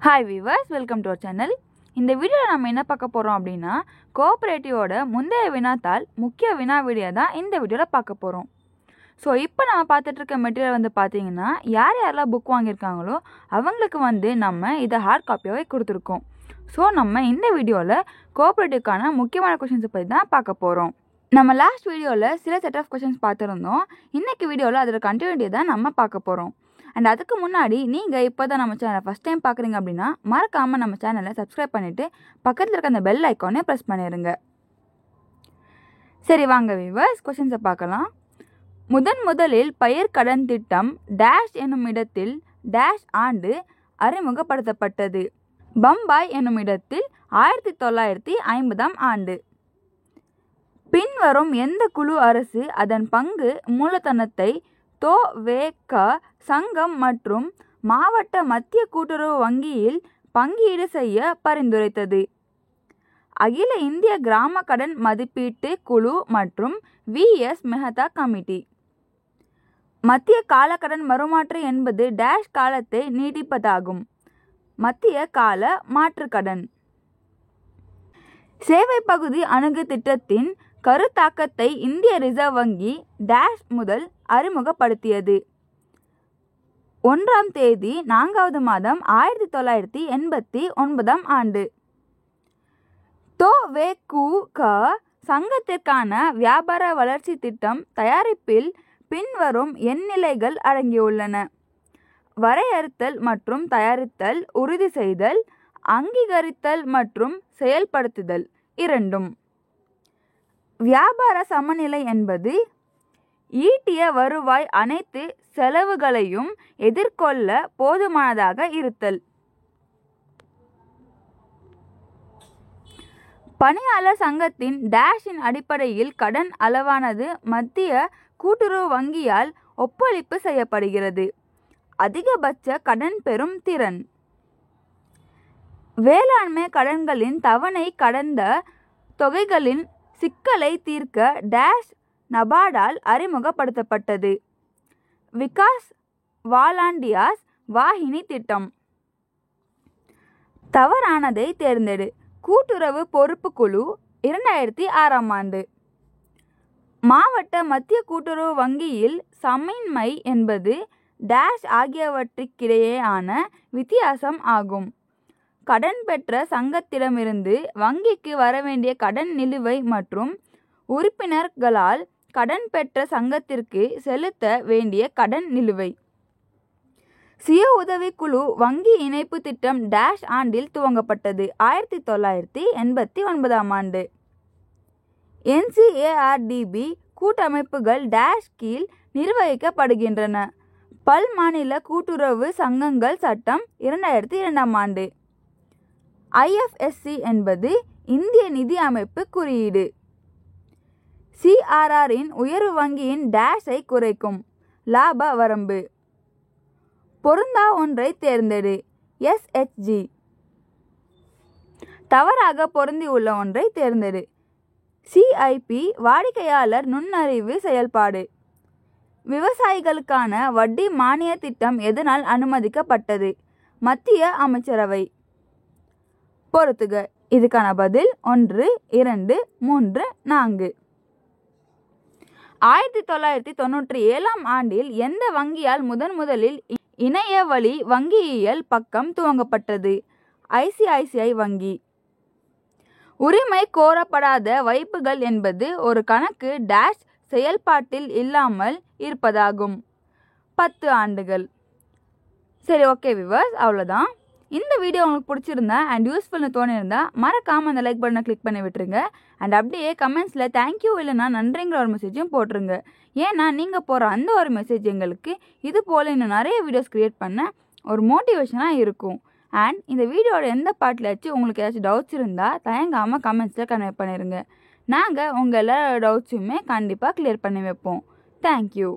Hi viewers, welcome to our channel. இந்த வீடியோவில் நம்ம என்ன பார்க்க போகிறோம் அப்படின்னா, கோஆப்ரேட்டிவோட முந்தைய வினாத்தாள் முக்கிய வினா வீடியோ தான் இந்த வீடியோவில் பார்க்க போகிறோம். ஸோ இப்போ நம்ம பார்த்துட்டு இருக்க மெட்டீரியல் வந்து பார்த்தீங்கன்னா, யாரெல்லாம் புக் வாங்கியிருக்காங்களோ அவங்களுக்கு நம்ம இதை ஹார்ட் காப்பியாகவே கொடுத்துருக்கோம். ஸோ நம்ம இந்த வீடியோவில் கோஆப்ரேட்டிவ்க்கான முக்கியமான கொஷின்ஸை பற்றி தான் பார்க்க போகிறோம். நம்ம லாஸ்ட் வீடியோவில் சில செட் ஆஃப் கொஷின்ஸ் பார்த்துருந்தோம். இன்றைக்கி வீடியோவில் அதோட கண்டினியூட்டி தான் நம்ம பார்க்க போகிறோம். அண்ட் அதுக்கு முன்னாடி நீங்கள் இப்போ தான் நம்ம சேனலை ஃபஸ்ட் டைம் பார்க்குறீங்க அப்படின்னா மறக்காமல் நம்ம சேனலை சப்ஸ்கிரைப் பண்ணிவிட்டு பக்கத்தில் இருக்க அந்த பெல் ஐக்கானே ப்ரெஸ் பண்ணிடுங்க. சரி வாங்க வீவர்ஸ், கொஷின்ஸை பார்க்கலாம். முதலில் பயிர் கடன் திட்டம் டேஷ் என்னும் இடத்தில் டேஷ் ஆண்டு அறிமுகப்படுத்தப்பட்டது. பம்பாய் என்னும் இடத்தில் 1950ஆம் ஆண்டு. பின்வரும் எந்த குழு அரசு அதன் பங்கு மூலதனத்தை தோ.வே.க. சங்கம் மற்றும் மாவட்ட மத்திய கூட்டுறவு வங்கியில் பங்கீடு செய்ய பரிந்துரைத்தது? அகில இந்திய கிராம கடன் மதிப்பீட்டு குழு மற்றும் வி.எஸ். மெஹ்தா கமிட்டி. மத்திய கால கடன் மறுமாற்று என்பது டேஷ் காலத்தை நீட்டிப்பதாகும். மத்திய கால மாற்றுக்கடன். சேவை பகுதி அணுகு திட்டத்தின் கருத்தாக்கத்தை இந்திய ரிசர்வ் வங்கி டேஷ் முதல் அறிமுகப்படுத்தியது? 1ஆம் தேதி 4வது மாதம் 1989ஆம் ஆண்டு. தோ.வே.கு.க. சங்கத்திற்கான வியாபார வளர்ச்சி திட்டம் தயாரிப்பில் பின்வரும் எண்ணிலைகள் அடங்கியுள்ளன: வரையறுத்தல் மற்றும் தயாரித்தல், உறுதி செய்தல், அங்கீகரித்தல் மற்றும் செயல்படுத்துதல் இரண்டும். வியாபார சமநிலை என்பது ஈட்டிய வருவாய் அனைத்து செலவுகளையும் எதிர்கொள்ள போதுமானதாக இருத்தல். பணியாளர் சங்கத்தின் டேஷின் அடிப்படையில் கடன் அளவானது மத்திய கூட்டுறவு வங்கியால் ஒப்பளிப்பு செய்யப்படுகிறது. அதிகபட்ச கடன் பெறும் திறன். வேளாண்மை கடன்களின் தவணை கடந்த தொகைகளின் சிக்கலை தீர்க்க டேஷ் நபார்டால் அறிமுகப்படுத்தப்பட்டது? விகாஸ் வாலாண்டியாஸ் வாஹினி திட்டம். தவறானதை தேர்ந்தெடு. கூட்டுறவு பொறுப்பு குழு 2006ஆம் ஆண்டு. மாவட்ட மத்திய கூட்டுறவு வங்கியில் சமன்மை என்பது டேஷ் ஆகியவற்றுக்கிடையேயான வித்தியாசம் ஆகும். கடன் பெற்ற சங்கத்திடமிருந்து வங்கிக்கு வரவேண்டிய கடன் நிலுவை மற்றும் உறுப்பினர்களால் கடன் பெற்ற சங்கத்திற்கு செலுத்த வேண்டிய கடன் நிலுவை. சுய உதவிக்குழு வங்கி இணைப்பு திட்டம் டேஷ் ஆண்டில் துவங்கப்பட்டது? 1989ஆம் ஆண்டு. NCARDB கூட்டமைப்புகள் டேஷ் கீழ் நிர்வகிக்கப்படுகின்றன? பல்மாநில கூட்டுறவு சங்கங்கள் சட்டம் 2002ஆம் ஆண்டு. IFSC என்பது இந்திய நிதி அமைப்பு குறியீடு. CRRஇன் உயர்வு வங்கியின் டேஷை குறைக்கும். லாப வரம்பு. பொருந்தா ஒன்றை தேர்ந்தெடு. SHG. தவறாக பொருந்தியுள்ள ஒன்றை தேர்ந்தெடு. CIP வாடிக்கையாளர் நுண்ணறிவு செயல்பாடு. விவசாயிகளுக்கான வட்டி மானிய திட்டம் எதனால் அனுமதிக்கப்பட்டது? மத்திய அமைச்சரவை. பொறுத்துக. இதுக்கான பதில் 1, 2, 3, 4. 1997ஆம் ஆண்டில் எந்த வங்கியால் முதலில் இணைய வழி வங்கியியல் பக்கம் துவங்கப்பட்டது? ICICI வங்கி. உரிமை கோரப்படாத வைப்புகள் என்பது ஒரு கணக்கு டேஷ் செயல்பாட்டில் இல்லாமல் இருப்பதாகும். 10 ஆண்டுகள். சரி, ஓகே விவர்ஸ், அவ்வளோதான். இந்த வீடியோ உங்களுக்கு பிடிச்சிருந்தா அண்ட் யூஸ்ஃபுல்னு தோணியிருந்தா மறக்காமல் அந்த லைக் பட்டனை கிளிக் பண்ணி விட்டுருங்க. அண்ட் அப்படியே கமெண்ட்ஸில் தேங்க்யூ இல்லைனா நன்றிங்கிற ஒரு மெசேஜும் போட்டுருங்க. ஏன்னா நீங்கள் போகிற அந்த ஒரு மெசேஜ் எங்களுக்கு இது போல் இன்னும் நிறைய வீடியோஸ் க்ரியேட் பண்ண ஒரு மோட்டிவேஷனாக இருக்கும். அண்ட் இந்த வீடியோட எந்த பார்ட்லையாச்சும் உங்களுக்கு ஏதாச்சும் டவுட்ஸ் இருந்தால் தயங்காமல் கமெண்ட்ஸில் கன்வே பண்ணிடுங்க. நாங்கள் உங்கள் எல்லா டவுட்ஸுமே கண்டிப்பாக கிளியர் பண்ணி வைப்போம். தேங்க்யூ.